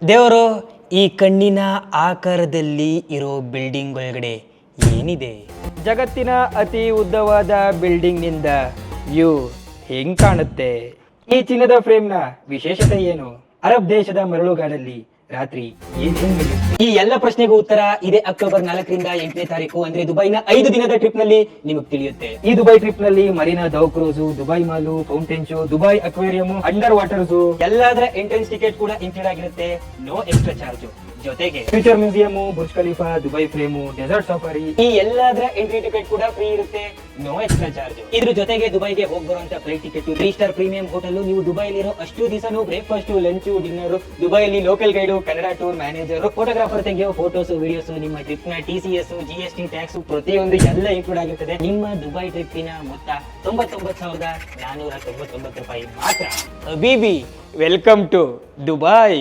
ದೇವರು ಈ ಕಣ್ಣಿನ ಆಕಾರದಲ್ಲಿ ಇರೋ ಬಿಲ್ಡಿಂಗ್ ಒಳಗಡೆ ಏನಿದೆ? ಜಗತ್ತಿನ ಅತಿ ಉದ್ದವಾದ ಬಿಲ್ಡಿಂಗ್ ನಿಂದ ವ್ಯೂ ಹೆಂಗ್ ಕಾಣುತ್ತೆ? ಈ ಚಿನ್ನದ ಫ್ರೇಮ್ ನ ವಿಶೇಷತೆ ಏನು? ಅರಬ್ ದೇಶದ ಮರಳುಗಾಡಲ್ಲಿ ರಾತ್ರಿ ಈ ಎಲ್ಲ ಪ್ರಶ್ನೆಗೂ ಉತ್ತರ ಇದೇ ಅಕ್ಟೋಬರ್ 4ರಿಂದ 8ನೇ ತಾರೀಕು ಅಂದ್ರೆ ದುಬೈನ 5 ದಿನದ ಟ್ರಿಪ್ ನಲ್ಲಿ ನಿಮಗೆ ತಿಳಿಯುತ್ತೆ. ಈ ದುಬೈ ಟ್ರಿಪ್ ನಲ್ಲಿ marina dhow cruise, Dubai mall, fountain show, Dubai aquarium, under water zoo ಎಲ್ಲದರ ಎಂಟ್ರೆನ್ಸ್ ಟಿಕೆಟ್ ಕೂಡ ಇನ್ಕ್ಲೂಡ್ ಆಗಿರುತ್ತೆ. No extra charge. ಜೊತೆಗೆ future museum, Burj Khalifa, Dubai frame, desert safari ಈ ಎಲ್ಲದರ ಎಂಟ್ರಿ ಟಿಕೆಟ್ ಕೂಡ ಫ್ರೀ ಇರುತ್ತೆ. No extra charge. ಇದ್ರ ಜೊತೆಗೆ ದುಬೈಗೆ ಹೋಗಿ ಬರುವಂತ flight ticket, 3 star premium hotel, ನೀವು ದುಬೈಲಿರೋ ಅಷ್ಟು ದಿವಸನೂ ಬ್ರೇಕ್ಫಾಸ್ಟ್, ಲಂಚ್, ಡಿನ್ನರ್, ದುಬೈಲಿ local guide, Kannada tour manager, photographer ತೆಗೆಯೋ photos, videos, ನಿಮ್ಮ ಟ್ರಿಪ್ ನ TCS, GST, ಟ್ಯಾಕ್ಸ್ ಪ್ರತಿಯೊಂದು ಎಲ್ಲ ಇನ್ಕ್ಲೂಡ್ ಆಗಿರ್ತದೆ. ನಿಮ್ಮ ದುಬೈ ಟ್ರಿಪ್ಪಿನ ಮೊತ್ತ 99,499 ರೂಪಾಯಿ ಮಾತ್ರ. ಹಬೀಬಿ, ವೆಲ್ಕಮ್ ಟು ದುಬೈ.